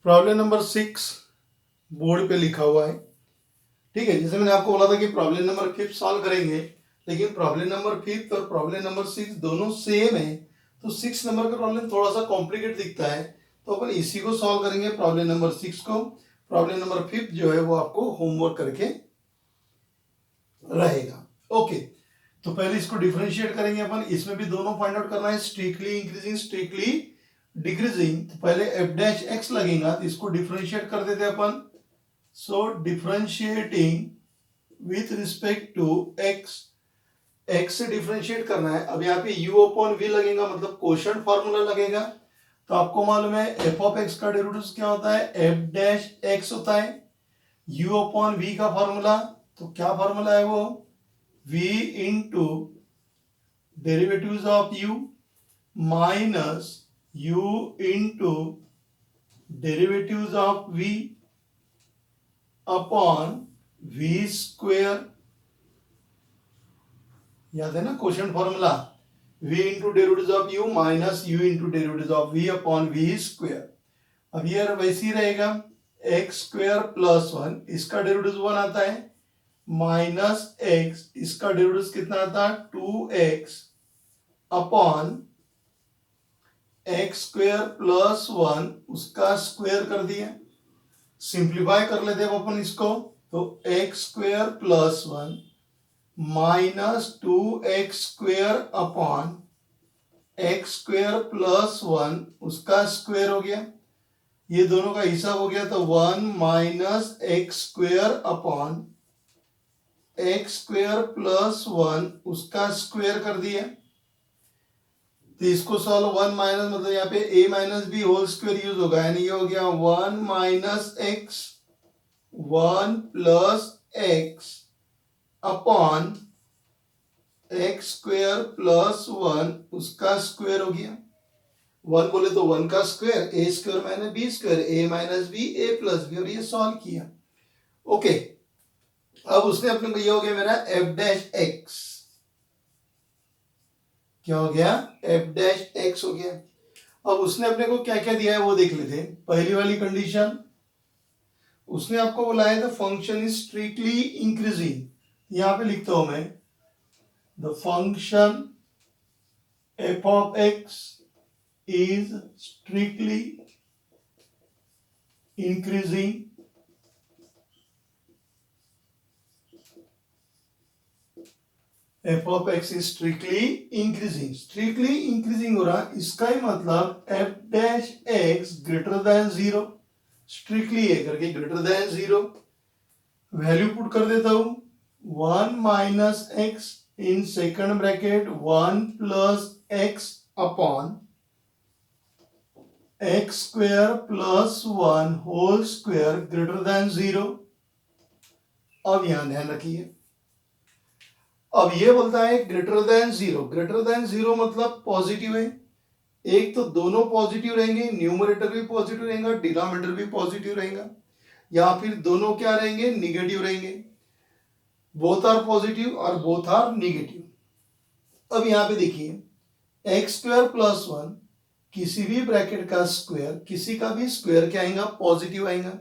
Problem number 6 board पे लिखा हुआ है। ठीक है, जैसे मैंने आपको बोला था कि प्रॉब्लम नंबर 5 सॉल्व करेंगे, लेकिन प्रॉब्लम नंबर 5 और प्रॉब्लम नंबर 6 दोनों सेम है। तो 6 नंबर का प्रॉब्लम थोड़ा सा कॉम्प्लिकेट दिखता है, तो अपन इसी को सॉल्व करेंगे, प्रॉब्लम नंबर 6 को। प्रॉब्लम नंबर 5 जो है वो आपको होमवर्क करके रहेगा। ओके, तो पहले इसको डिफरेंशिएट करेंगे अपन। इसमें भी दोनों फाइंड आउट करना है, स्ट्रिक्टली इंक्रीजिंग स्ट्रिक्टली डिक्रीजिंग। तो पहले एफ डैश एक्स लगेगा, तो इसको डिफरेंशिएट कर देते अपन। So differentiating with respect to x, x से डिफरेंशिएट करना है। अब यहाँ पे u अपॉन v लगेगा, मतलब क्वोशंट फार्मूला लगेगा। तो आपको मालूम है एफ ऑफ एक्स का डेरिवेटिव क्या होता है, एफ डैश एक्स होता है। u अपॉन v का फार्मूला, तो क्या फार्मूला है वो, v into derivatives of u minus u into derivatives of v upon v square. याद है ना question formula, v into derivatives of u minus u into derivatives of v upon v square. अब ये वैसे ही रहेगा, x square plus 1, इसका derivative 1 आता है, माइनस एक्स, इसका डेरिवेटिव कितना आता है, 2x upon x square plus 1, उसका स्क्वेयर कर दिया। सिंप्लीफाई कर लेते हैं अपन इसको, तो x square plus 1 minus 2x square upon x square plus 1, उसका स्क्वेयर हो गया। ये दोनों का हिसाब हो गया, तो 1 minus x square upon x square plus 1, उसका स्क्वेयर कर दिया। तो इसको सॉल्व, 1 माइनस मतलब यहाँ पे a minus B whole square use होगा, यानी ये हो गया 1 minus x 1 plus x upon x square plus 1, उसका स्क्वेयर हो गया। 1 बोले तो 1 का square, A square minus B square, A minus b a plus B, और ये सॉल्व किया। ओके, अब उसने अपने को ये हो गया मेरा एफ डैश एक्स, क्या हो गया, एफ डैश एक्स हो गया। अब उसने अपने को क्या क्या दिया है वो देख लेते हैं। पहली वाली कंडीशन, उसने आपको बोला है the function is strictly increasing. यहां पे लिखता हूं मैं, the function f of x is strictly increasing f of x is strictly increasing हो रहा, इसका ही मतलब f dash x greater than 0, strictly है करके ग्रेटर देन 0। वैल्यू पुट कर देता हूं, 1 minus x in second bracket 1 plus x upon x square plus 1 whole square greater than 0। अब यहां ध्यान रखिए, अब ये बोलता है ग्रेटर देन 0, ग्रेटर देन 0 मतलब पॉजिटिव है। एक तो दोनों पॉजिटिव रहेंगे, न्यूमरेटर भी पॉजिटिव रहेगा, डिनोमिनेटर भी पॉजिटिव रहेगा, या फिर दोनों क्या रहेंगे, निगेटिव रहेंगे। बोथ आर पॉजिटिव और बोथ आर निगेटिव। अब यहां पे देखिए, एक्स स्क्वेयर प्लस 1, किसी भी ब्रैकेट का स्क्वायर, किसी का भी स्क्वायर क्या आएगा, पॉजिटिव आएगा।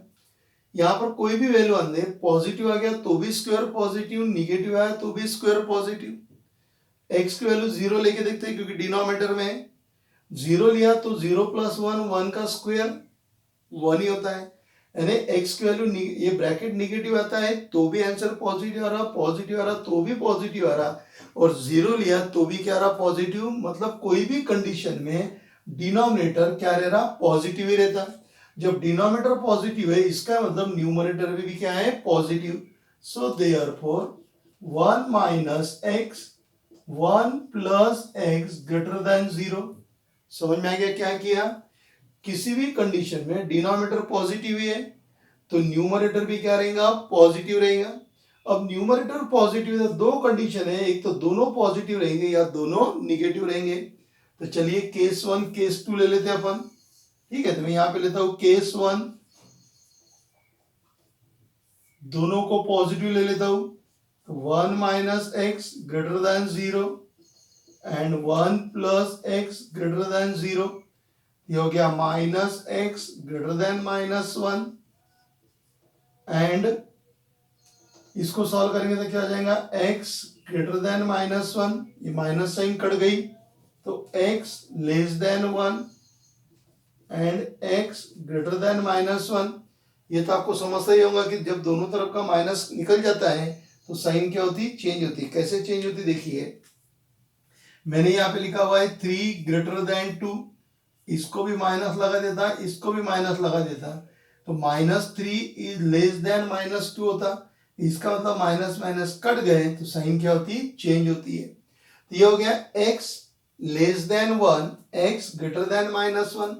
यहां पर कोई भी वैल्यू आने, पॉजिटिव आ गया तो भी स्क्वायर पॉजिटिव, निगेटिव आया तो भी स्क्वायर पॉजिटिव। एक्स की वैल्यू 0 लेके देखते हैं, क्योंकि डिनोमिनेटर में 0 लिया तो 0 प्लस 1, 1 का स्क्वायर 1 ही होता है। यानी एक्स की वैल्यू, ये ब्रैकेट निगेटिव आता है तो भी आंसर पॉजिटिव आ रहा, पॉजिटिव आ रहा तो भी पॉजिटिव आ रहा, और 0 लिया तो भी क्या रहा, पॉजिटिव। मतलब कोई भी कंडीशन में डिनोमिनेटर क्या रह रहा, पॉजिटिव ही रहता। जब डिनोमिनेटर पॉजिटिव है, इसका मतलब न्यूमरेटर में भी क्या है, positive. So therefore 1 minus x 1 plus x greater than 0। समझ में आ गया क्या किया, किसी भी कंडीशन में डिनोमिनेटर पॉजिटिव ही है तो न्यूमरेटर भी क्या रहेगा, पॉजिटिव रहेगा। अब न्यूमरेटर पॉजिटिव है, दो कंडीशन है, एक तो दोनों पॉजिटिव रहेंगे या दोनों निगेटिव रहेंगे। तो चलिए केस 1 केस 2 ले लेते हैं अपन। ठीक है, तो मैं यहां पे लेता हूं केस 1, दोनों को पॉजिटिव ले लेता हूं, तो 1 minus x greater than 0 and 1 plus x greater than 0। ये हो गया minus x greater then minus one, and इसको सॉल्व करेंगे तो क्या आ जाएगा, x greater then minus one, ये माइनस साइन कट गई तो x less then one and x greater then minus one. ये तो आपको समझता ही होगा कि जब दोनों तरफ का माइनस निकल जाता है तो साइन क्या होती, चेंज होती। कैसे चेंज होती देखिए, मैंने यहाँ पे लिखा हुआ है 3 ग्रेटर देन 2, इसको भी माइनस लगा देता, इसको भी माइनस लगा देता, तो -3 इज लेस देन -2 होता। इसका मतलब माइनस माइनस कट गए तो साइन क्या होती, चेंज होती है। तो ये हो गया x less then one, x greater than -1।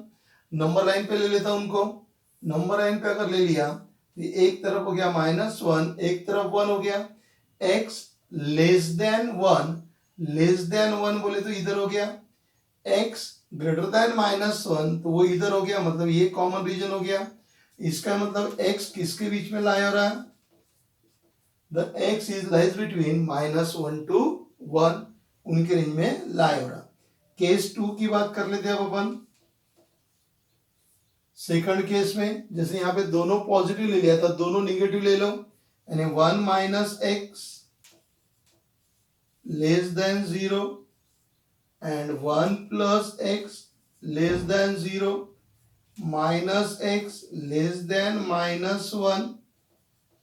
Number line पे ले लेता हूं उनको, नंबर लाइन पे अगर ले लिया तो एक तरफ हो गया -1, एक तरफ 1 हो गया। x लेस देन वन बोले तो इधर हो गया, x ग्रेटर देन -1 तो वो इधर हो गया, मतलब ये कॉमन रीजन हो गया। इसका मतलब x किसके बीच में लाई हो रहा है, the x is lies between -1 to 1, उनके रेंज में लाई हो रहा। केस 2 की बात कर लेते हैं अब अपन। सेकंड केस में जैसे यहाँ पे दोनों पॉजिटिव ले लिया था, दोनों निगेटिव ले लो, यानी 1 - x less than 0 and 1 + x less than 0, -x less than -1,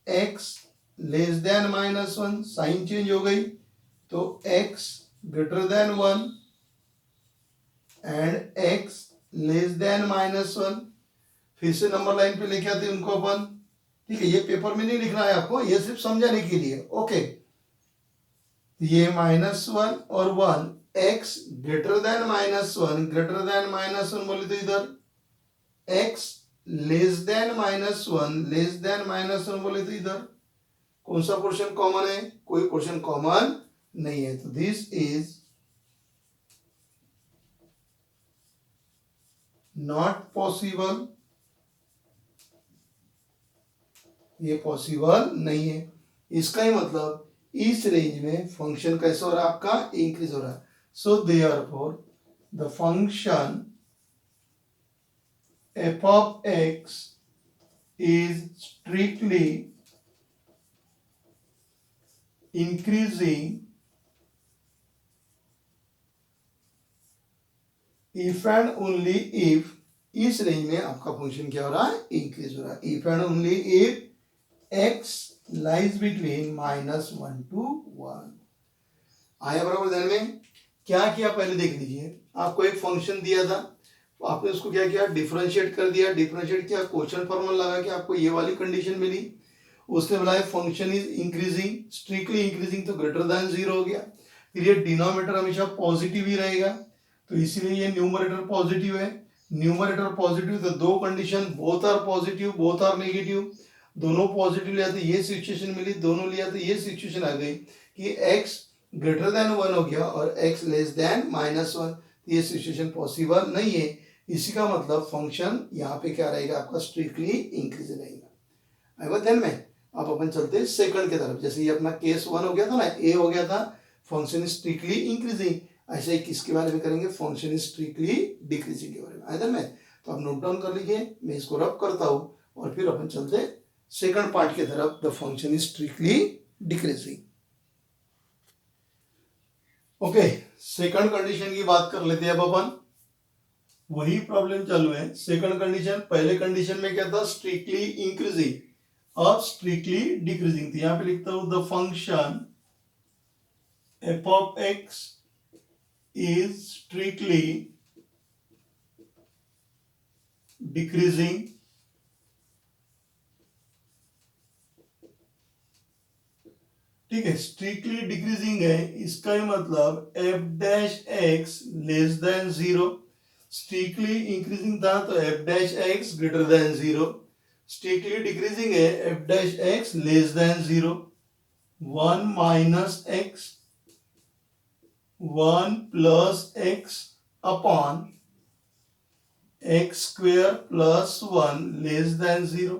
x less than -1, sign change हो गई तो x greater than 1 and x less than -1। फिर से नंबर लाइन पे लेके आते हैं उनको अपन, ठीक है। ये पेपर में नहीं लिखना है आपको, ये सिर्फ समझाने के लिए, ओके। ये -1 और 1, x ग्रेटर देन -1 बोले तो इधर x लेस देन -1 बोले तो इधर कौन सा पोर्शन कॉमन है, कोई पोर्शन कॉमन नहीं है, तो दिस इज नॉट पॉसिबल, ये पॉसिबल नहीं है। इसका ही मतलब इस रेंज में फंक्शन कैसा हो रहा है आपका, इंक्रीज हो रहा है। So therefore the function f of x is strictly increasing if and only if, इस रेंज में आपका फंक्शन क्या हो रहा है, इंक्रीज हो रहा है, if and only if x lies between -1 to 1। आया बराबर ध्यान में। क्या किया पहले देख लीजिए, आपको एक फंक्शन दिया था, आपने उसको क्या किया, डिफरेंशिएट कर दिया, डिफरेंशिएट किया, क्वोशंट फॉर्मूला लगा के आपको ये वाली कंडीशन मिली। उसने बोला function is increasing, strictly increasing तो ग्रेटर देन 0 हो गया। फिर ये डिनोमिनेटर हमेशा पॉजिटिव ही रहेगा, तो इसीलिए ये न्यूमरेटर पॉजिटिव है। न्यूमरेटर पॉजिटिव तो दो condition, both are positive both are negative, दोनों पॉजिटिव लिया तो ये सिचुएशन मिली, दोनों लिया तो ये सिचुएशन आ गई कि x ग्रेटर देन 1 हो गया और x लेस देन -1, ये सिचुएशन पॉसिबल नहीं है। इसी का मतलब फंक्शन यहाँ पे क्या रहेगा आपका, स्ट्रिक्टली इंक्रीज रहेगा। आएगा ध्यान में। अब अपन चलते हैं सेकंड की तरफ। जैसे ये अपना केस 1 हो गया था ना, ए हो गया था, फंक्शन इज स्ट्रिक्टली इंक्रीजिंग, ऐसे ही किसके बारे में करेंगे, फंक्शन इज स्ट्रिक्टली डिक्रीजिंग के बारे में। आया में, तो आप नोट डाउन कर लीजिए, मैं इसको रब करता हूँ और फिर अपन चलते सेकंड पार्ट की तरफ, the function is strictly decreasing. Okay, second condition की बात कर लेते हैं अब अपन। वही प्रॉब्लम चालू है, सेकंड कंडीशन। पहले कंडीशन में क्या था, स्ट्रिक्टली इंक्रीजिंग, अब स्ट्रिक्टली डिक्रीजिंग। तो यहां पे लिखता हूं the function f of x is strictly decreasing ठीक है, स्ट्रिक्टली डिक्रीजिंग है, इसका ही मतलब f dash x less than 0। Strictly increasing था तो f dash x greater than 0, strictly decreasing है f dash x less than 0। 1 minus x 1 plus x upon x square plus 1 less than 0।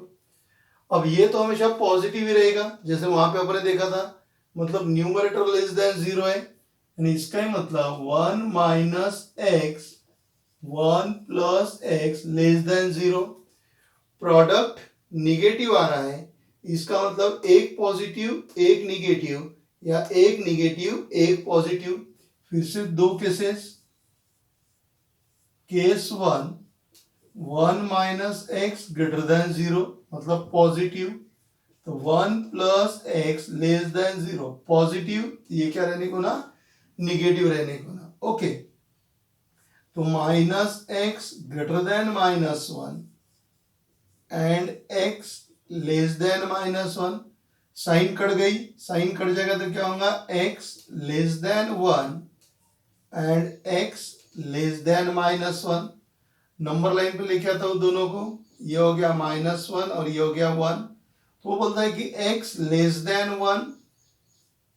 अब ये तो हमेशा पॉजिटिव ही रहेगा, जैसे वहां पे अपने देखा था, मतलब न्यूमरेटर लेस देन 0 है, यानी इसका ही मतलब 1 minus x 1 plus x less than 0। Product negative आ रहा है, इसका मतलब एक पॉजिटिव एक निगेटिव या एक निगेटिव एक पॉजिटिव। फिर से दो cases, case 1 1 minus x greater than 0 मतलब पॉजिटिव, तो 1 plus x less than 0 positive, ये क्या रहने को ना, निगेटिव रहने को ना। ओके, तो minus x greater than -1 and x less than -1, sign cut गई, साइन कट जाएगा तो क्या होगा, x less than 1 and x less than -1। Number line पे लेके आता हूं दोनों को, ये हो गया -1 और ये हो गया 1। तो वो बोलता है कि x less than 1,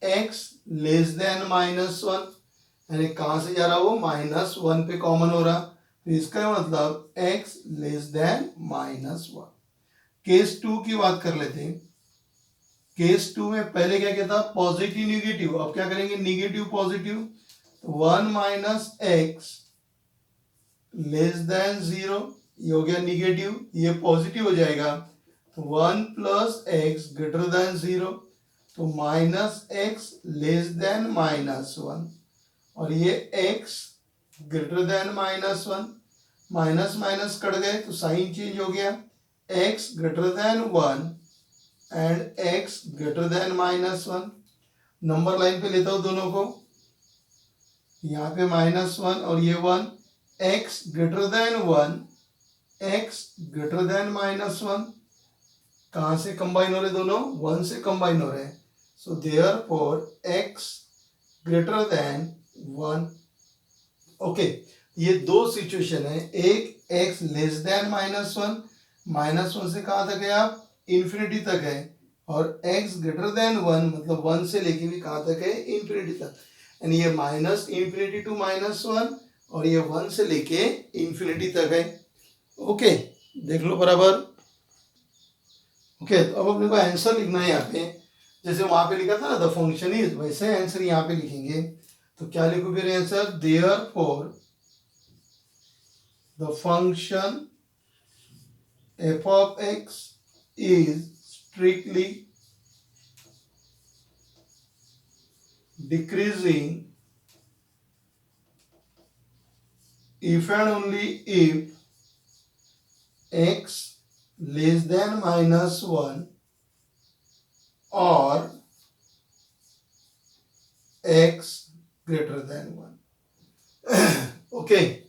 x less than -1, यानी कहां से जा रहा वो, -1 पे कॉमन हो रहा, तो इसका मतलब x लेस देन -1। केस 2 की बात कर लेते हैं। केस 2 में पहले क्या कहता, पॉजिटिव निगेटिव, अब क्या करेंगे, negative positive, 1 minus x less than 0, ये हो गया निगेटिव, ये पॉजिटिव हो जाएगा, तो 1 प्लस एक्स ग्रेटर देन 0, तो माइनस एक्स लेस देन -1, और ये x greater than -1, minus minus cut गए तो साइन चेंज हो गया, x greater than 1 and x greater than -1। Number line पे लेता हूं दोनों को, यहाँ पे -1 और ये 1, x greater than 1, x greater than -1, कहां से कंबाइन हो रहे दोनों, 1 से कंबाइन हो रहे हैं, so therefore x greater than 1। Okay, ये दो सिचुएशन है, एक x लेस देन -1, -1 से कहां तक है आप, इंफिनिटी तक है, और x ग्रेटर देन 1 मतलब 1 से लेके भी कहां तक है, इंफिनिटी तक, यानी ये माइनस इंफिनिटी टू -1 और ये 1 से लेके इंफिनिटी तक है। ओके, देख लो बराबर। ओके, तो अब अपने को आंसर लिखना है यहाँ पे, जैसे वहां पे लिखा था ना द फंक्शन इज, वैसे आंसर यहाँ पे लिखेंगे। तो क्या लिखो फिर answer, therefore the function f of x is strictly decreasing if and only if x less than -1 or x greater than 1। Okay,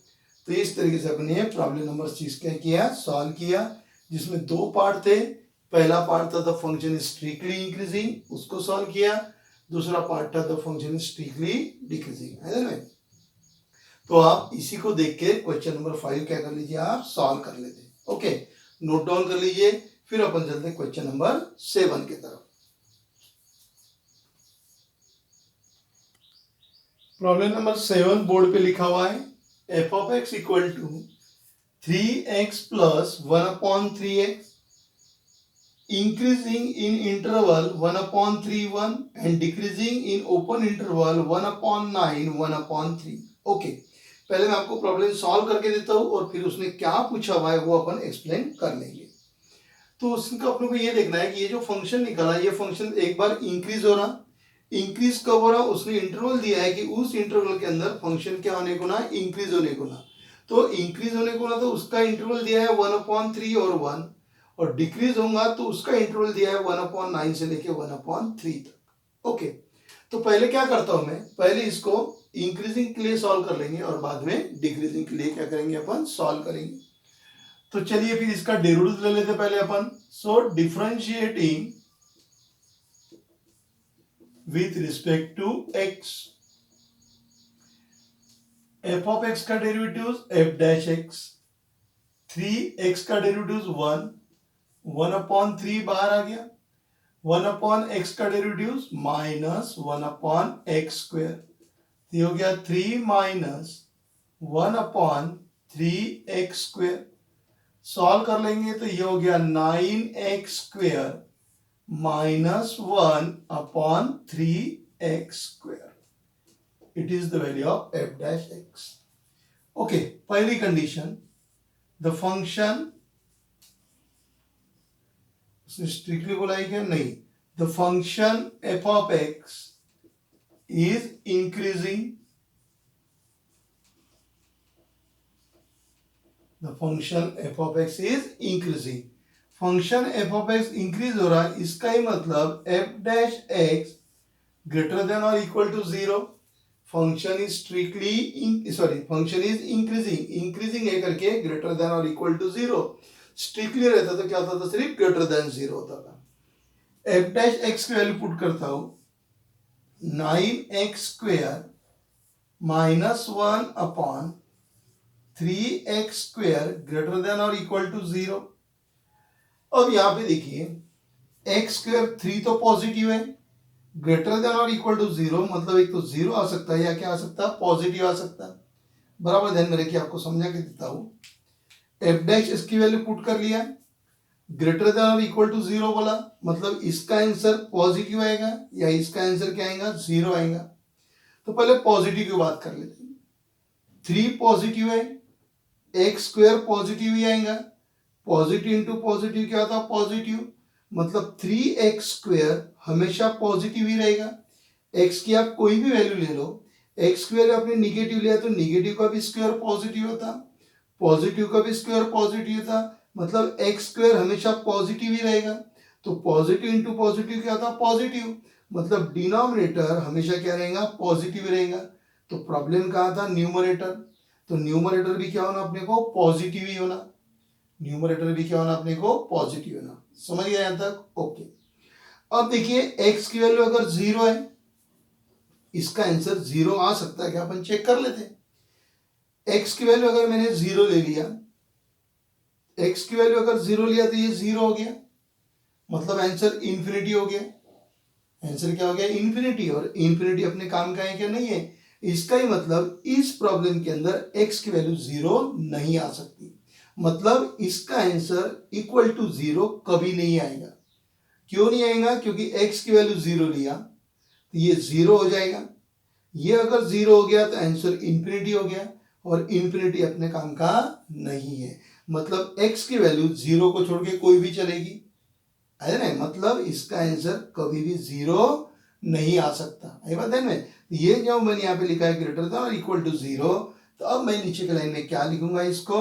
तो इस तरीके से अपने प्रॉब्लम नंबर 6 क्या किया, सॉल्व किया, जिसमें दो पार्ट थे। पहला पार्ट था द फंक्शन स्ट्रिक्टली इंक्रीजिंग, उसको सॉल्व किया। दूसरा पार्ट था द फंक्शन स्ट्रिक्टली डिक्रीजिंग, है ना। तो आप इसी को देख के क्वेश्चन नंबर 5 क्या कर लीजिए, आप सॉल्व कर लेते। ओके, नोट डाउन कर लीजिए, फिर अपन चलते हैं क्वेश्चन नंबर 7 की तरफ। प्रॉब्लम नंबर 7 बोर्ड पे लिखा हुआ है, f of x equal to 3x plus 1/3x increasing in interval 1/3 and decreasing in open interval 1/9 1/3। Okay, पहले मैं आपको प्रॉब्लम सॉल्व करके देता हूँ और फिर उसने क्या पूछा हुआ है वो अपन एक्सप्लेन कर लेंगे। तो उसका अपने को ये देखना है कि ये जो फंक्शन निकाला, ये फंक्शन एक बार इंक्रीज हो रहा, इंक्रीज कब हो रहा, उसने इंटरवल दिया है कि उस इंटरवल के अंदर फंक्शन क्या होने को ना, इंक्रीज होने को ना। तो इंक्रीज होने को ना, तो उसका इंटरवल दिया है 1/3 और 1, और डिक्रीज होगा तो उसका इंटरवल दिया है 1/9 से लेके 1/3 तक। ओके, तो पहले क्या करता हूं मैं, पहले इसको इंक्रीजिंग के लिए सॉल्व कर लेंगे और बाद में डिक्रीजिंग के लिए क्या करेंगे, अपन सॉल्व करेंगे। तो चलिए फिर इसका डेरिवेटिव ले लेते पहले अपन। So differentiating with respect to x, f of x का derivative f dash x, 3x का डेरिवेटिव 1, 1/3 बाहर आ गया, 1/x का डेरिवेटिव -1/x स्क्वायर, ये हो गया 3 माइनस 1/3x स्क्वायर। सॉल्व कर लेंगे तो ये हो गया 9x square -1/3x square. It is the value of f dash x. Okay, पहली कंडीशन, द फंक्शन, उसने स्ट्रिक्टली बोला है क्या? नहीं, the function f of x is increasing, the function f of x is increasing. Function f of x increase हो रहा है, इसका ही मतलब f dash x greater than और equal to zero. Function is strictly sorry function is increasing, increasing है करके greater than और इक्वल टू जीरो। स्ट्रिक्टली रहता तो क्या होता था? सिर्फ ग्रेटर देन जीरो होता था। एफ डैश एक्स की वैल्यू पुट करता हूं, 9x square minus 1 upon 3x square greater than और इक्वल टू जीरो। अब यहां पे देखिए, एक्स स्क्वेयर 3 तो पॉजिटिव है, ग्रेटर देन और इक्वल टू जीरो मतलब एक तो जीरो आ सकता है या क्या आ सकता है? पॉजिटिव आ सकता है। बराबर ध्यान में रखिए, आपको समझा के देता हूं। एफ डैश इसकी वैल्यू पुट कर लिया, ग्रेटर देन और इक्वल टू जीरो बोला, मतलब इसका आंसर पॉजिटिव आएगा या इसका आंसर क्या आएगा? जीरो आएगा। तो पहले पॉजिटिव की बात कर लेते हैं। 3 पॉजिटिव है, एक्स स्क्वेयर पॉजिटिव ही आएगा, पॉजिटिव इंटू पॉजिटिव क्या होता है? पॉजिटिव, मतलब 3x स्क्वेयर हमेशा पॉजिटिव ही रहेगा। x की आप कोई भी वैल्यू ले लो, x स्क्वेयर आपने निगेटिव लिया तो निगेटिव का भी स्क्वायर पॉजिटिव होता, पॉजिटिव का भी स्क्वायर पॉजिटिव होता, मतलब x स्क्वेयर हमेशा पॉजिटिव ही रहेगा। तो पॉजिटिव इंटू पॉजिटिव क्या होता? पॉजिटिव, मतलब डिनोमिनेटर हमेशा क्या रहेगा? पॉजिटिव रहेगा। तो प्रॉब्लम कहाँ था? न्यूमरेटर। तो न्यूमरेटर भी क्या होना अपने को? पॉजिटिव ही होना। न्यूमरेटर भी क्या होना अपने को? पॉजिटिव होना। समझ गए यहां तक? ओके। अब देखिए, x की वैल्यू अगर जीरो है, इसका आंसर जीरो आ सकता है क्या? अपन चेक कर लेते हैं। x की वैल्यू अगर मैंने जीरो ले लिया, x की वैल्यू अगर जीरो लिया तो ये जीरो हो गया, मतलब आंसर इंफिनिटी हो गया। आंसर क्या हो गया? इंफिनिटी। और इंफिनिटी अपने काम का है क्या? नहीं है। इसका ही मतलब इस प्रॉब्लम के अंदर x की वैल्यू जीरो नहीं आ सकती, मतलब इसका आंसर इक्वल टू जीरो कभी नहीं आएगा। क्यों नहीं आएगा? क्योंकि x की वैल्यू जीरो लिया तो ये जीरो हो जाएगा, ये अगर जीरो हो गया तो आंसर इंफिनिटी हो गया, और इंफिनिटी अपने काम का नहीं है, मतलब x की वैल्यू जीरो को छोड़ के कोई भी चलेगी, है ना? मतलब इसका आंसर कभी भी जीरो नहीं आ सकता। ये बात है ना? ये जो मैंने यहाँ पे लिखा है ग्रेटर देन और इक्वल टू जीरो, तो अब मैं नीचे के लाइन में क्या लिखूंगा? इसको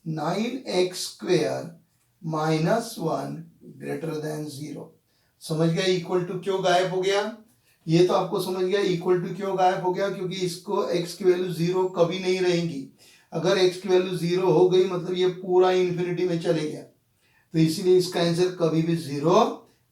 9x square minus 1 greater than zero. समझ गया इक्वल टू क्यों गायब हो गया? ये तो आपको समझ गया इक्वल टू क्यों गायब हो गया, क्योंकि इसको x की वैल्यू जीरो कभी नहीं रहेगी। अगर x की वैल्यू जीरो हो गई मतलब ये पूरा इंफिनिटी में चले गया, तो इसीलिए इसका आंसर कभी भी जीरो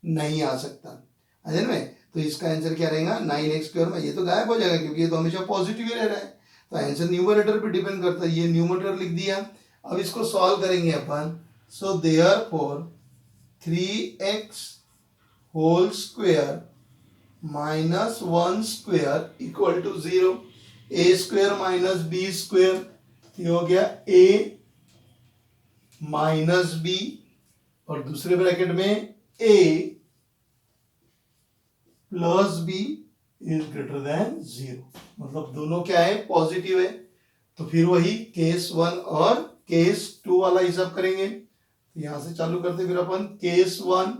नहीं आ सकता, है ना? तो इसका आंसर क्या रहेगा? 9x स्क्वायर में ये तो गायब हो जाएगा क्योंकि ये तो हमेशा पॉजिटिव ही रह रहा है, तो आंसर न्यूमरेटर पे डिपेंड करता है। ये न्यूमरेटर लिख दिया। अब इसको सॉल्व करेंगे अपन। So therefore 3x whole square minus 1 square equal to zero. A square minus b square, ये हो गया a माइनस बी, और दूसरे ब्रैकेट में a plus B is greater than zero, मतलब दोनों क्या है? पॉजिटिव है। तो फिर वही केस 1 और केस 2 वाला हिसाब करेंगे। तो यहां से चालू करते फिर अपन केस 1।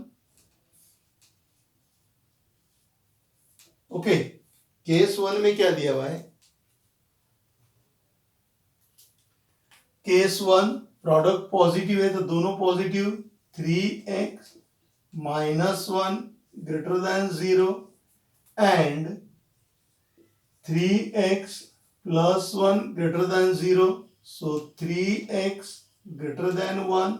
ओके, केस 1 में क्या दिया हुआ है? केस 1 प्रोडक्ट पॉजिटिव है तो दोनों positive, 3x minus 1 greater than zero and 3x plus 1 greater than 0. So 3x greater than 1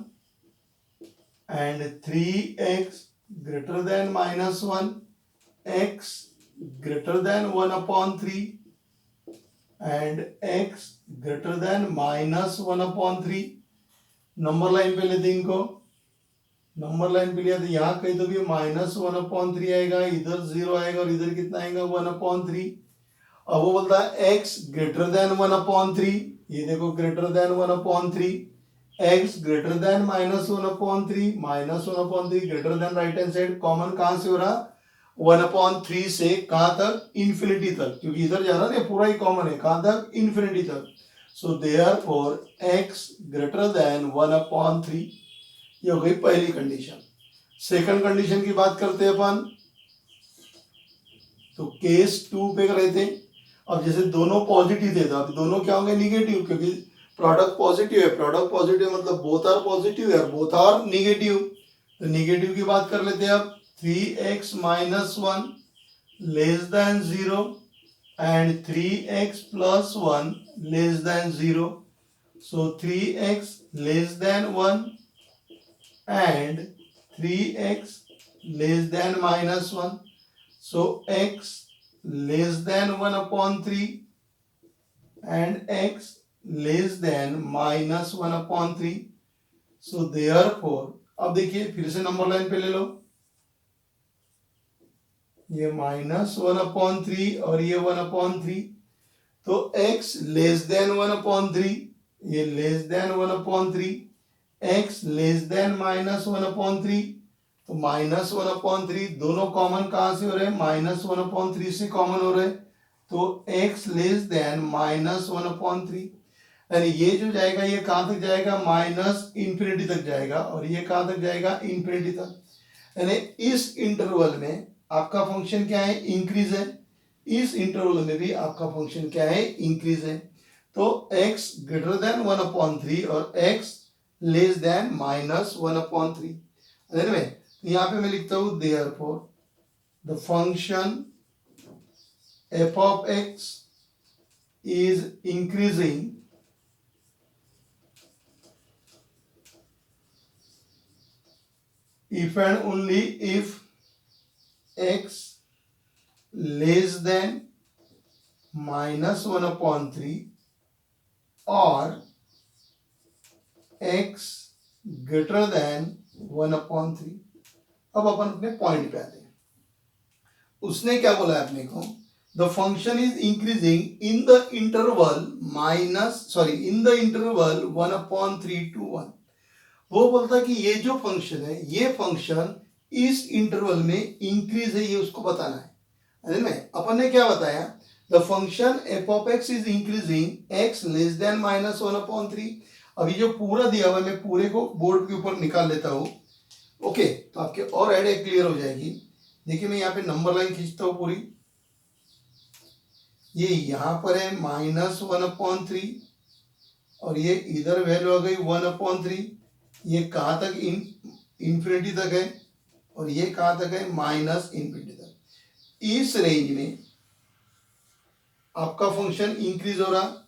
and 3x greater than minus 1, x greater than 1 upon 3 and x greater than minus 1 upon 3. Number line पे लेते हैं इनको। Number line पे लिया तो यहाँ कहीं तो भी माइनस 1 अपॉन 3 आएगा, इधर 0 आएगा और इधर कितना आएगा? 1 अपॉन 3। अब वो बोलता है x ग्रेटर देन 1 अपॉन 3, ये देखो greater than 1 upon 3, x greater then minus 1 upon 3, minus 1 upon 3 greater than right hand side common कहां से हो रहा? 1 अपॉन 3 से कहां तक? इंफिनिटी तक, क्योंकि इधर जा रहा है पूरा ही कॉमन है, कहां तक? इंफिनिटी तक। So therefore x greater then 1/3। ये हो गई पहली कंडीशन। सेकंड कंडीशन की बात करते हैं अपन, तो केस 2 पे रहे थे। अब जैसे दोनों पॉजिटिव थे, तो अब दोनों क्या होंगे, निगेटिव, क्योंकि प्रोडक्ट पॉजिटिव है। प्रोडक्ट पॉजिटिव मतलब बोथ आर पॉजिटिव है, बोथ आर निगेटिव। तो निगेटिव की बात कर लेते हैं अब। 3x minus 1 less than 0 and 3x plus 1 less than 0। So 3x less than 1 and 3x less than minus 1. So x less than 1/3 and x less than minus 1/3. So therefore, अब देखिए फिर से नंबर लाइन पे ले लो, ये -1/3 और ये 1/3, तो x लेस देन 1/3, ये less than 1/3, x less then -1/3, तो -1/3 दोनों कॉमन कहां से हो रहे हैं, -1/3 से कॉमन हो रहे हैं, तो x लेस देन -1/3, यानी ये जो जाएगा ये कहां तक जाएगा, माइनस इंफिनिटी तक जाएगा, और ये कहां तक जाएगा, इंफिनिटी तक। यानी इस इंटरवल में आपका फंक्शन क्या है, इंक्रीज है। इस इंटरवल में भी आपका फंक्शन क्या है, इंक्रीज है। तो x ग्रेटर देन 1/3 और x लेस देन -1/3। एनीवे, यहां पे मैं लिखता हूं therefore the function f of x is increasing if and only if x less than -1/3 or x greater than 1/3। अब अपन अपने पॉइंट पे आते हैं। उसने क्या बोला है अपने को, the function is increasing in the interval in the interval 1/3 to 1। वो बोलता है कि ये जो फंक्शन है, ये फंक्शन इस इंटरवल में इंक्रीज है, ये उसको बताना है। में अपन ने क्या बताया, the function f of x is increasing x less then -1/3। अभी जो पूरा दिया हुआ है मैं पूरे को बोर्ड के ऊपर निकाल लेता हूं, ओके, तो आपके और आइडिया क्लियर हो जाएगी। देखिए मैं यहाँ पे नंबर लाइन खींचता हूं पूरी, ये यहां पर है -1/3 और ये इधर वैल्यू आ गई 1/3। ये कहां तक, इंफिनिटी तक है, और ये कहां तक है, माइनस इंफिनिटी तक। इस रेंज में आपका फंक्शन इंक्रीज हो रहा,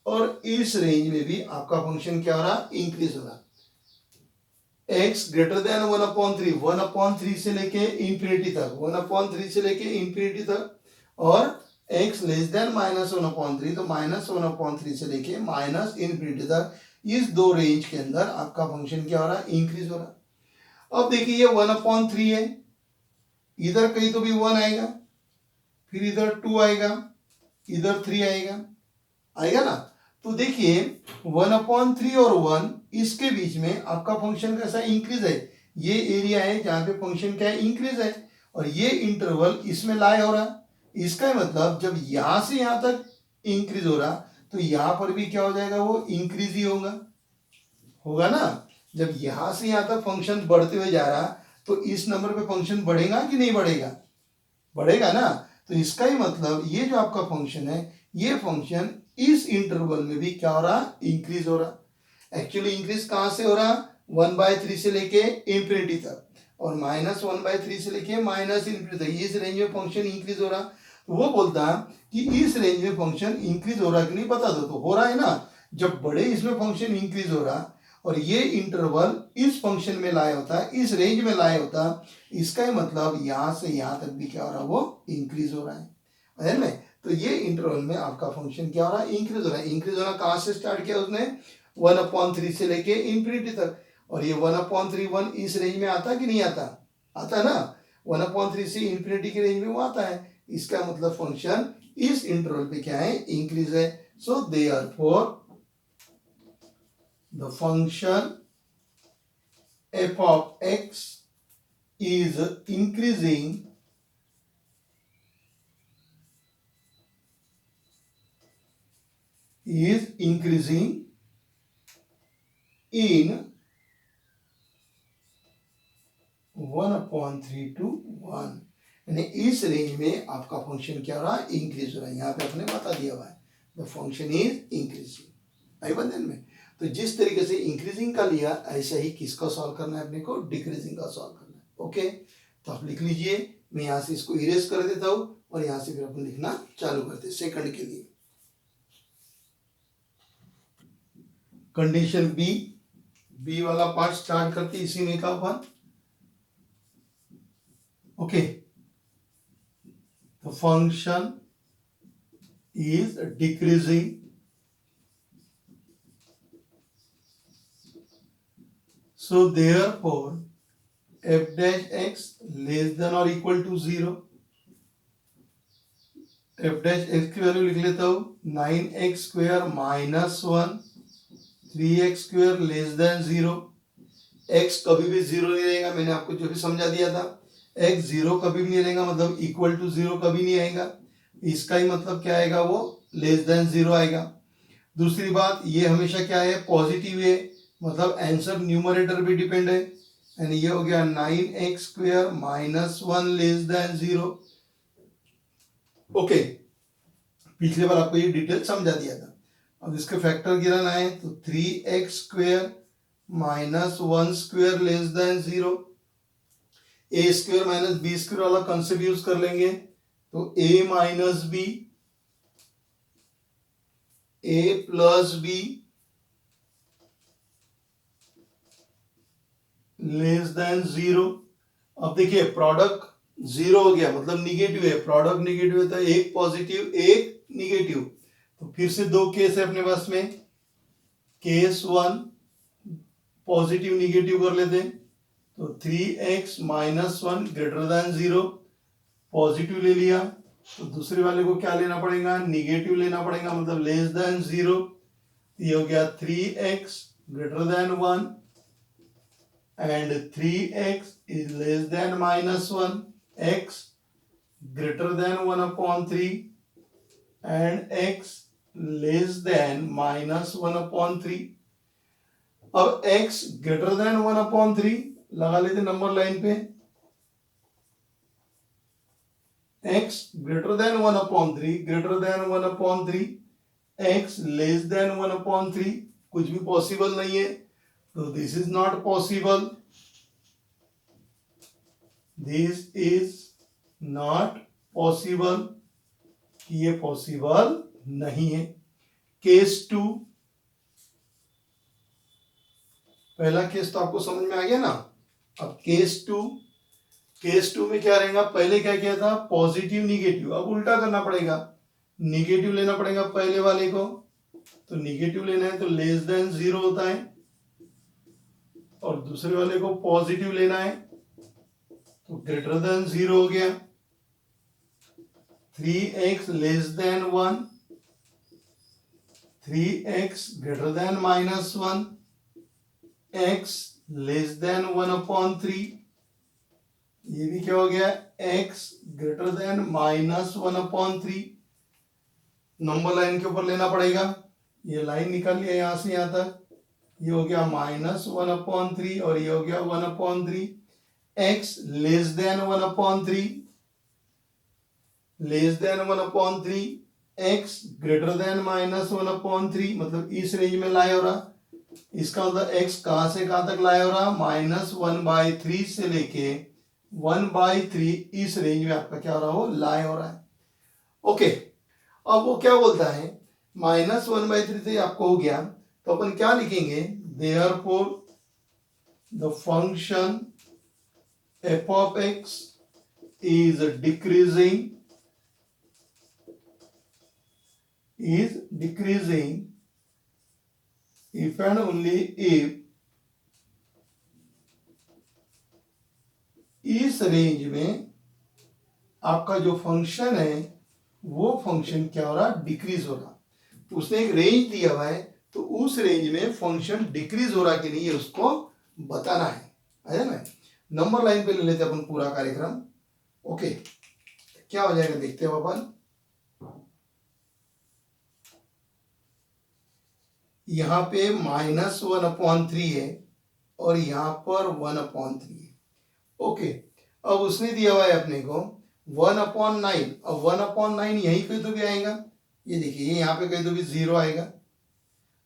और इस रेंज में भी आपका फंक्शन क्या हो रहा, इंक्रीज हो रहा। x ग्रेटर देन 1/3, 1/3 से लेके इंफिनिटी तक, 1/3 से लेके इंफिनिटी तक, और x लेस देन -1/3, तो -1/3 से लेके माइनस इंफिनिटी तक, इस दो रेंज के अंदर आपका फंक्शन क्या हो रहा, इंक्रीज हो रहा। अब देखिए ये 1/3 है, इधर कहीं तो भी 1 आएगा, फिर इधर 2 आएगा, इधर 3 आएगा, आएगा ना। तो देखिए 1/3 और 1 इसके बीच में आपका फंक्शन कैसा, इंक्रीज है। ये एरिया है जहां पे फंक्शन क्या है, इंक्रीज है, और ये इंटरवल इसमें लाई हो रहा। इसका मतलब जब यहां से यहां तक इंक्रीज हो रहा, तो यहां पर भी क्या हो जाएगा, वो इंक्रीज ही होगा ना। जब यहां से यहां तक फंक्शन बढ़ते हुए जा रहा, तो इस नंबर पे फंक्शन बढ़ेगा कि नहीं बढ़ेगा, बढ़ेगा ना। तो इसका ही मतलब ये जो आपका फंक्शन है, ये फंक्शन इस इंटरवल में भी क्या हो रहा, इंक्रीज हो रहा। एक्चुअली इंक्रीज कहां से हो रहा, 1/3 से लेके इंफिनिटी तक, और -1/3 से लेके माइनस इंफिनिटी तक, इस रेंज में फंक्शन इंक्रीज हो रहा। तो वो बोलता है कि इस रेंज में फंक्शन इंक्रीज हो रहा है कि नहीं, बता दो। तो हो रहा है ना, जब बड़े इसमें फंक्शन इंक्रीज हो रहा और ये इंटरवल इस फंक्शन में लाया होता है, इस रेंज में लाया होता, इसका ही मतलब यहां से यहां तक भी क्या हो रहा है, वो इंक्रीज हो रहा है में। तो ये इंटरवल में आपका फंक्शन क्या हो रहा है, इंक्रीज हो रहा है। इंक्रीज होना कहां से स्टार्ट किया उसने, 1/3 से लेके इंफिनिटी तक, और ये 1/3 1 इस रेंज में आता कि नहीं आता, आता ना। 1/3 से इंफिनिटी की रेंज में वो आता है, इसका मतलब फंक्शन इस इंटरवल पे क्या है, इंक्रीज है। So therefore the function f of x is increasing is increasing in 1/3 to 1, यानी इस रेंज में आपका फंक्शन क्या हो रहा है, इंक्रीज हो रहा है। यहाँ पे आपने बता दिया हुआ है द फंक्शन इज इंक्रीजिंग। आई बंधन में तो जिस तरीके से इंक्रीजिंग का लिया, ऐसा ही किसका सॉल्व करना है अपने को, डिक्रीजिंग का सॉल्व करना है। ओके, तो आप लिख लीजिए, मैं यहाँ से इसको इरेज कर देता हूँ और यहाँ से फिर अपन लिखना चालू करते हैं सेकंड के लिए। कंडीशन बी वाला पार्ट स्टार्ट करते इसी में का अपन। Okay, the function is decreasing so therefore f dash x less than or equal to 0। f dash x की वैल्यू लिख लेता हूं 9x square minus 1 3x square less than 0। x कभी भी 0 नहीं रहेगा, मैंने आपको जो भी समझा दिया था। x 0 कभी भी नहीं रहेगा, मतलब इक्वल टू 0 कभी नहीं आएगा। इसका ही मतलब क्या आएगा, वो लेस देन 0 आएगा। दूसरी बात, ये हमेशा क्या है, पॉजिटिव है, मतलब आंसर न्यूमरेटर पे डिपेंड है। यानी ये हो गया 9x square minus 1 less than 0। Okay, पिछले बार आपको ये डिटेल समझा दिया था। अब इसके फैक्टर गिराना है तो 3x square minus 1 square less than 0। A square minus b square वाला कंसेप्ट यूज कर लेंगे तो a minus b, a plus b less than 0। अब देखिए प्रोडक्ट 0 हो गया, मतलब निगेटिव है, प्रोडक्ट निगेटिव है तो एक पॉजिटिव एक निगेटिव। तो फिर से दो केस है अपने पास में। केस 1 पॉजिटिव निगेटिव कर लेते हैं तो 3x minus 1 greater than 0 positive ले लिया। तो दूसरे वाले को क्या लेना पड़ेगा, निगेटिव लेना पड़ेगा, मतलब लेस देन 0। ये हो गया 3x greater than 1 and 3x is less than minus 1, x greater then 1/3 and x less then minus 1/3। अब x ग्रेटर देन 1/3 लगा लेते नंबर लाइन पे, x greater then 1/3 greater than 1/3, x less then 1/3 कुछ भी possible नहीं है, तो this is not possible, this is not possible, ये पॉसिबल नहीं है। केस 2, पहला केस तो आपको समझ में आ गया ना। अब केस 2 में क्या रहेगा, पहले क्या किया था, पॉजिटिव निगेटिव, अब उल्टा करना पड़ेगा, निगेटिव लेना पड़ेगा पहले वाले को। तो निगेटिव लेना है तो लेस देन 0 होता है, और दूसरे वाले को पॉजिटिव लेना है तो ग्रेटर देन 0 हो गया। 3x less than 1, 3x greater than minus 1, x less then 1/3, ये भी क्या हो गया, x greater then minus 1/3। Number line के ऊपर लेना पड़ेगा, ये लाइन निकाल लिया यहां से यहां तक, ये हो गया माइनस 1/3 और ये हो गया 1/3। x less then 1/3, less than 1/3, x greater then minus 1/3, मतलब इस रेंज में लाया हो रहा। इसका मतलब x कहां से कहां तक लाया हो रहा, -1/3 से लेके 1/3 इस रेंज में आपका क्या हो रहा हो, लाया हो रहा है। ओके, अब वो क्या बोलता है, -1/3 से आपको हो गया तो अपन क्या लिखेंगे, therefore the function f of x is decreasing if and only if इस रेंज में आपका जो फंक्शन है वो फंक्शन क्या हो रहा, डिक्रीज हो रहा। तो उसने एक रेंज दिया हुआ है, तो उस रेंज में फंक्शन डिक्रीज हो रहा कि नहीं, ये उसको बताना है ना। नंबर लाइन पे ले लेते अपन पूरा कार्यक्रम। ओके, क्या हो जाएगा देखते हैं अपन। यहाँ पे -1/3 है और यहाँ पर 1/3 है। ओके, अब उसने दिया हुआ है अपने को 1/9। अब 1/9 यहीं कहीं तो भी आएगा, ये देखिए यहाँ पे कहीं तो भी 0 आएगा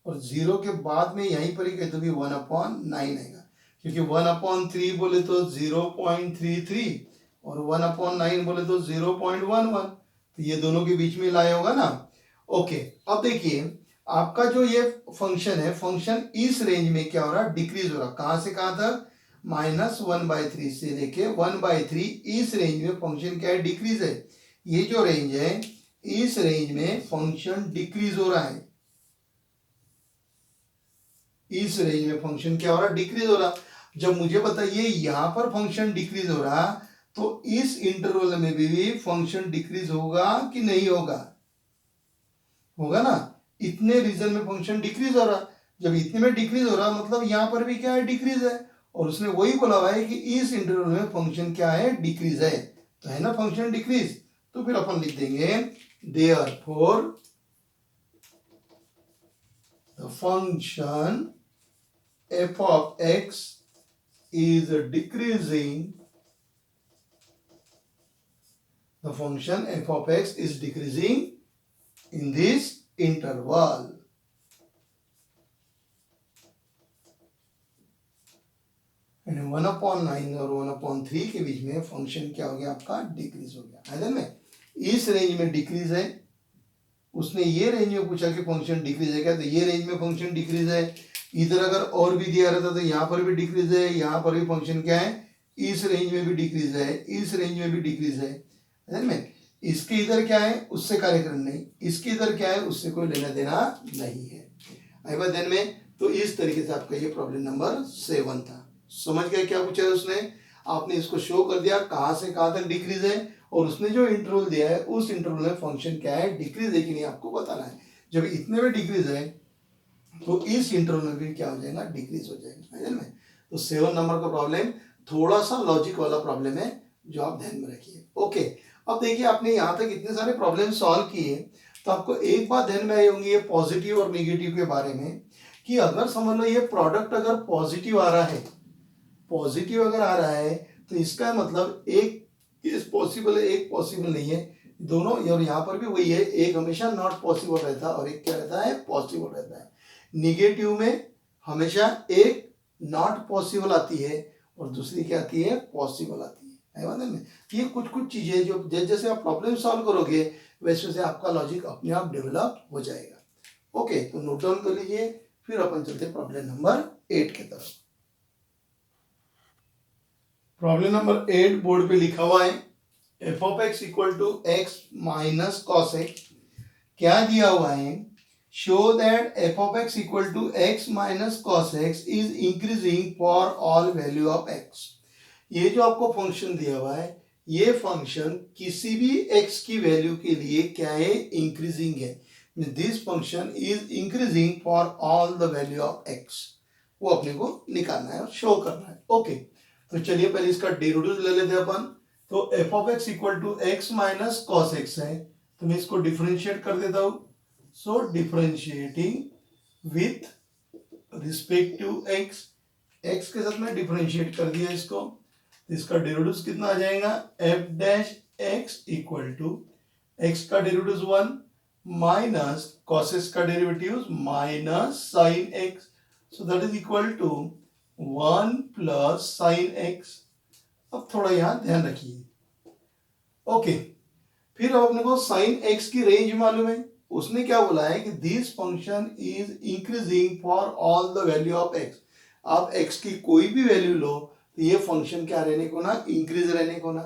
और 0 के बाद में यहीं पर ही कहीं तो भी 1/9 आएगा, क्योंकि 1/3 बोले तो 0.33 और 1/9 बोले तो 0.11, तो ये दोनों के बीच में लाया होगा ना। ओके, अब देखिए आपका जो ये फंक्शन है, फंक्शन इस रेंज में क्या हो रहा है, डिक्रीज हो रहा। कहां से कहां तक, -1/3 से लेके 1/3, इस रेंज में फंक्शन क्या है, डिक्रीज है। ये जो रेंज है, इस रेंज में फंक्शन डिक्रीज हो रहा है। इस रेंज में फंक्शन क्या हो रहा है, डिक्रीज हो रहा। जब मुझे बताइए यहां पर फंक्शन डिक्रीज हो रहा, तो इस इंटरवल में भी फंक्शन डिक्रीज होगा कि नहीं होगा, होगा ना। इतने रीजन में फंक्शन डिक्रीज हो रहा, जब इतने में डिक्रीज हो रहा मतलब यहां पर भी क्या है, डिक्रीज है। और उसने वही बोला हुआ है कि इस इंटरवल में फंक्शन क्या है, डिक्रीज है, तो है ना फंक्शन डिक्रीज। तो फिर अपन लिख देंगे therefore the function f of x is decreasing, the function f of x is decreasing in this interval. And 1/9 और 1/3 के बीच में फंक्शन क्या हो गया आपका, डिक्रीज हो गया। है ना, इस रेंज में डिक्रीज है, उसने ये रेंज में पूछा कि फंक्शन डिक्रीज है क्या, तो ये रेंज में फंक्शन डिक्रीज है। इधर अगर और भी दिया रहता तो यहाँ पर भी डिक्रीज है, यहाँ पर भी फंक्शन क्या है, इस रेंज में भी डिक्रीज है, इस रेंज में भी डिक्रीज है में। इसके इधर क्या है, उससे कार्यक्रम नहीं, इसके इधर क्या है, उससे कोई लेना देना नहीं है। आई बात ध्यान में। तो इस तरीके से आपका ये प्रॉब्लम नंबर 7 था। समझ गए क्या पूछा है उसने, आपने इसको शो कर दिया कहां से कहां तक डिक्रीज है, और उसने जो इंटरवल दिया है उस इंटरवल में फंक्शन क्या है, डिक्रीज है कि नहीं, आपको बताना है। जब इतने में डिक्रीज है तो इस इंटरवल में भी क्या हो जाएगा, डिक्रीज हो जाएगा। में तो 7 नंबर का प्रॉब्लम थोड़ा सा लॉजिक वाला प्रॉब्लम है, जो आप ध्यान में रखिए। ओके, अब देखिए आपने यहाँ तक इतने सारे प्रॉब्लम सॉल्व किए, तो आपको एक बात ध्यान में आई होंगी ये पॉजिटिव और नेगेटिव के बारे में, कि अगर समझ लो ये प्रोडक्ट अगर पॉजिटिव आ रहा है, पॉजिटिव अगर आ रहा है, तो इसका मतलब एक केस पॉसिबल है, एक पॉसिबल नहीं है, दोनों। और यहाँ पर भी वही है, एक हमेशा नॉट पॉसिबल रहता है और एक क्या रहता है, पॉसिबल रहता है। निगेटिव में हमेशा एक नॉट पॉसिबल आती है और दूसरी क्या आती है, पॉसिबल आती है में। ये कुछ कुछ चीजें जो जैसे आप प्रॉब्लम सॉल्व करोगे वैसे वैसे आपका लॉजिक अपने आप डेवलप हो जाएगा। ओके, तो नोट डाउन कर लीजिए, फिर अपन चलते प्रॉब्लम नंबर 8 की तरफ। प्रॉब्लम नंबर 8 बोर्ड पे लिखा हुआ है, f of x equal to x minus cos x. क्या दिया हुआ है, show that f of x equal to x minus cos x is increasing for all value of x। ये जो आपको फंक्शन दिया हुआ है, ये फंक्शन किसी भी x की वैल्यू के लिए क्या है, इंक्रीजिंग है। This function is increasing for all the value of x, वो अपने को निकालना है और शो करना है। ओके, तो चलिए पहले इसका डेरिवेटिव ले लेते हैं अपन। तो f of x equal to x minus cos x है, तो मैं इसको डिफरेंशिएट कर देता हूं। So differentiating with respect to x, x के साथ में डिफरेंशिएट कर दिया इसको, तो इसका डेरिवेटिव कितना आ जाएगा, f dash x equal to x का डेरिवेटिव 1 माइनस कॉस एक्स का derivative minus sine x, so that is equal to 1 plus sine x। अब थोड़ा यहां ध्यान रखिए। ओके, फिर अपने को साइन x की रेंज मालूम है, उसने क्या बोला है कि this function is increasing for all the value of x। आप x की कोई भी वैल्यू लो तो ये फंक्शन क्या रहने को ना, इंक्रीज रहने को ना।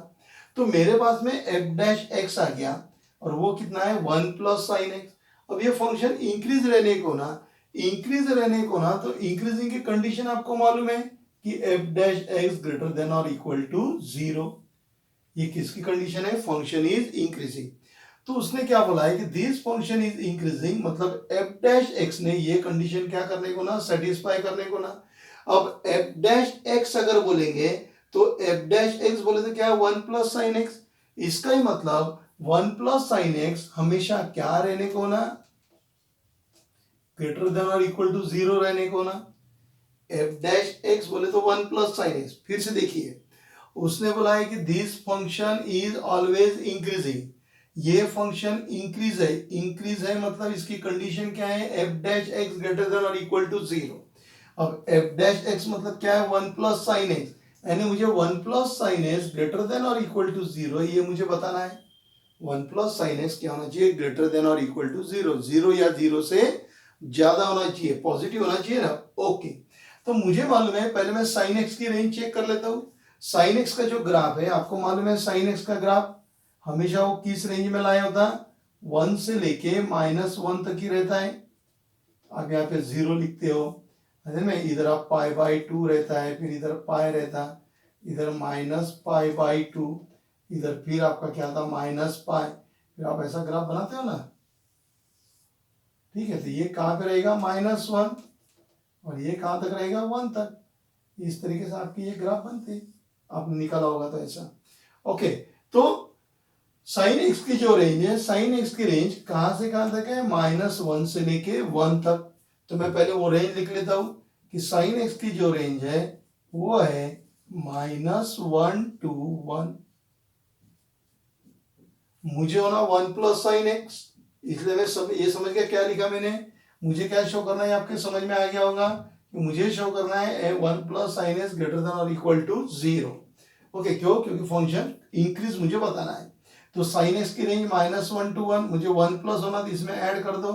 तो मेरे पास में f डैश x आ गया और वो कितना है, 1 प्लस साइन x। अब ये फंक्शन इंक्रीज रहने को ना, इंक्रीज रहने को ना, तो इंक्रीजिंग की कंडीशन आपको मालूम है कि f dash x greater than और इक्वल टू 0। ये किसकी कंडीशन है, फंक्शन इज इंक्रीजिंग। तो उसने क्या बोला है कि दिस फंक्शन इज इंक्रीजिंग, मतलब f डैश x ने ये कंडीशन क्या करने को ना, सेटिस्फाई करने को ना। अब f डैश x अगर बोलेंगे तो f डैश x बोले तो क्या है, 1 प्लस साइन x। इसका ही मतलब 1 प्लस साइन x हमेशा क्या रहने को ना, ग्रेटर देन और इक्वल टू 0 रहने को ना, एफ डैश एक्स बोले तो 1 प्लस साइन एक्स। फिर से देखिए, उसने बोला है कि this function is always increasing, ये फंक्शन इंक्रीज है मतलब इसकी कंडीशन क्या है, F dash x greater than और इक्वल टू 0। अब एफ डैश एक्स मतलब क्या है, 1 प्लस साइन एक्स, यानी मुझे 1 plus sine x greater than और इक्वल टू 0 ये मुझे बताना है। 1 प्लस साइन एक्स क्या होना चाहिए, ग्रेटर देन और इक्वल टू 0, 0 या 0 से ज्यादा होना चाहिए, पॉजिटिव होना चाहिए ना। ओके, तो मुझे मालूम है, पहले मैं साइन एक्स की रेंज चेक कर लेता हूं। साइन एक्स का जो ग्राफ है, आपको मालूम है साइन एक्स का ग्राफ हमेशा वो किस रेंज में लाया होता है, 1 से लेके -1 तक ही रहता है। आप यहाँ पे 0 लिखते हो, है ना, इधर आप π/2 रहता है, फिर इधर पाई रहता है, इधर -π/2, इधर फिर आपका क्या था -π, फिर आप ऐसा ग्राफ बनाते हो ना, ठीक है। तो ये कहाँ पे रहेगा, -1, और ये कहाँ तक रहेगा, 1 तक। इस तरीके से आपकी ये ग्राफ बनते हैं, आपने निकाला होगा तो ऐसा। ओके, तो साइन एक्स की जो रेंज है, साइन एक्स की रेंज कहां से कहां तक है, -1 से लेके 1 तक। तो मैं पहले वो रेंज लिख लेता हूं कि साइन एक्स की जो रेंज है वो है -1 to 1। मुझे होना 1 प्लस साइन एक्स, इसलिए मैं ये समझ गया क्या लिखा मैंने। मुझे क्या शो करना है, आपके समझ में आ गया होगा कि मुझे शो करना है 1 plus sine x greater than और इक्वल टू 0। ओके, क्यों, क्योंकि फंक्शन इंक्रीज मुझे बताना है। तो साइन एक्स की रेंज -1 to 1, मुझे 1 प्लस होना तो इसमें ऐड कर दो,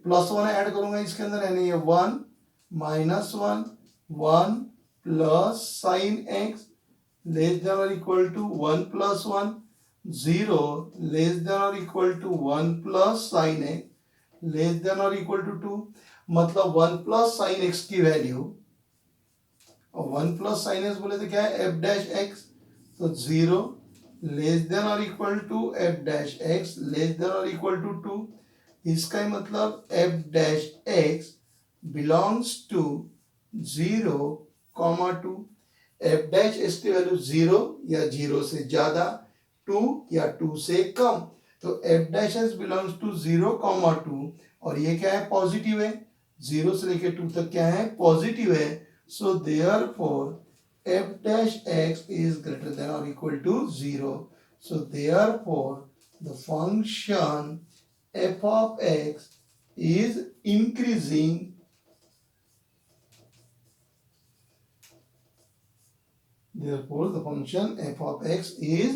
+1 ऐड करूंगा इसके अंदर, यानी ये 1 -1 1 plus sine x less than और equal to 1 plus 1, 0 less than और equal to 1 plus sine x less than और इक्वल टू 2। मतलब 1 प्लस साइन एक्स की वैल्यू, और 1 प्लस साइन एक्स बोले तो क्या है, एफ डैश एक्स, तो 0 लेस देन और equal to f dash x less than और इक्वल टू 2। इसका ही मतलब f dash x belongs to 0, 2। F dash x की वैल्यू 0 या 0 से ज्यादा, 2 या 2 से कम। तो f dash x belongs to 0, 2, और ये क्या है, पॉजिटिव है, 0 से लेके 2 तक क्या है, पॉजिटिव है। So therefore f dash x is greater than or equal to 0. So therefore the function f of x is increasing therefore the function f of x is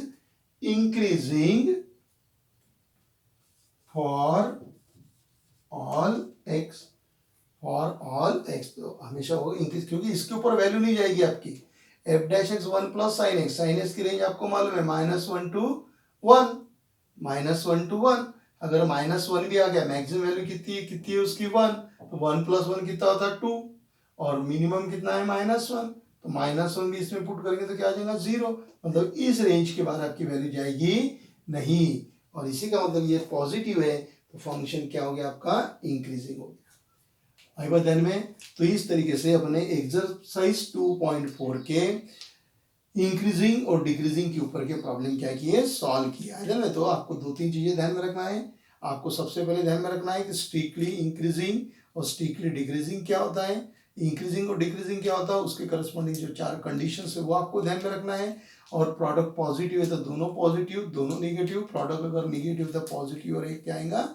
increasing for all x, for all x। तो हमेशा होगा increase, क्योंकि इसके ऊपर value नहीं जाएगी आपकी। F dash x 1 plus sine x, sign x की रेंज आपको मालूम है -1 to 1, -1 to 1। अगर -1 भी आ गया, मैक्सिमम वैल्यू कितनी है उसकी 1, तो 1 प्लस 1 कितना होता है 2, और मिनिमम कितना है -1, तो -1 भी इसमें पुट करेंगे तो क्या आ जाएगा 0। मतलब इस रेंज के बाद आपकी वैल्यू जाएगी नहीं, और इसी का मतलब ये पॉजिटिव है, तो फंक्शन क्या हो गया आपका, इंक्रीजिंग हो गया। आई बात ध्यान में। तो इस तरीके से अपने एक्सरसाइज 2.4 के इंक्रीजिंग और डिक्रीजिंग के ऊपर के प्रॉब्लम क्या किए, सॉल्व किया है ना। तो आपको 2-3 चीजें ध्यान में रखना है। आपको सबसे पहले ध्यान में रखना है कि स्ट्रिक्टली इंक्रीजिंग और स्ट्रिक्टली डिक्रीजिंग क्या होता है, इंक्रीजिंग और डिक्रीजिंग क्या होता है, उसके करस्पॉन्डिंग जो 4 कंडीशन है वो आपको ध्यान में रखना है। और प्रोडक्ट पॉजिटिव है तो दोनों पॉजिटिव, दोनों निगेटिव, प्रोडक्ट अगर निगेटिव तो पॉजिटिव और एक क्या आएगा,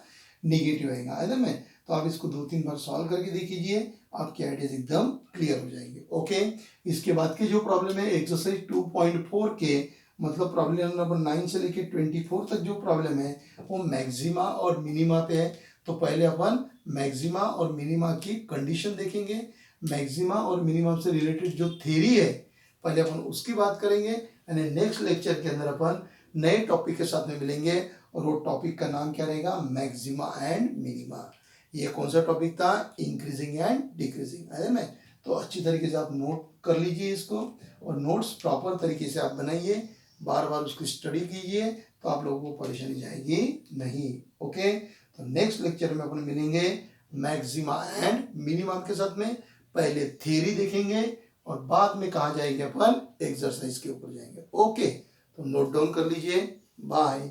निगेटिव आएगा, है ना। में तो आप इसको 2-3 बार सॉल्व करके देखिए, आपके आइडियाज एकदम क्लियर हो जाएंगे। ओके, इसके बाद के जो प्रॉब्लम है एक्सरसाइज 2.4 के, मतलब प्रॉब्लम नंबर 9 से लेके 24 तक जो प्रॉब्लम है वो मैक्सिमा और मिनिमा पे है। तो पहले अपन मैक्सिमा और मिनिमा की कंडीशन देखेंगे, मैक्सिमा और मिनिमा से रिलेटेड जो थ्योरी है पहले अपन उसकी बात करेंगे, यानी नेक्स्ट लेक्चर के अंदर अपन नए टॉपिक के साथ में मिलेंगे, और वो टॉपिक का नाम क्या रहेगा, मैक्सिमा एंड मिनिमा। ये कौन सा टॉपिक था, इंक्रीजिंग एंड डिक्रीजिंग, है ना। तो अच्छी तरीके से आप नोट कर लीजिए इसको, और नोट्स प्रॉपर तरीके से आप बनाइए, बार बार उसकी स्टडी कीजिए, तो आप लोगों को परेशानी जाएगी नहीं। ओके, तो नेक्स्ट लेक्चर में अपन मिलेंगे मैक्सिमा एंड मिनिमम के साथ में। पहले थ्योरी देखेंगे और बाद में कहा जाएंगे अपन एक्सरसाइज के ऊपर जाएंगे। ओके, तो नोट डाउन कर लीजिए। बाय।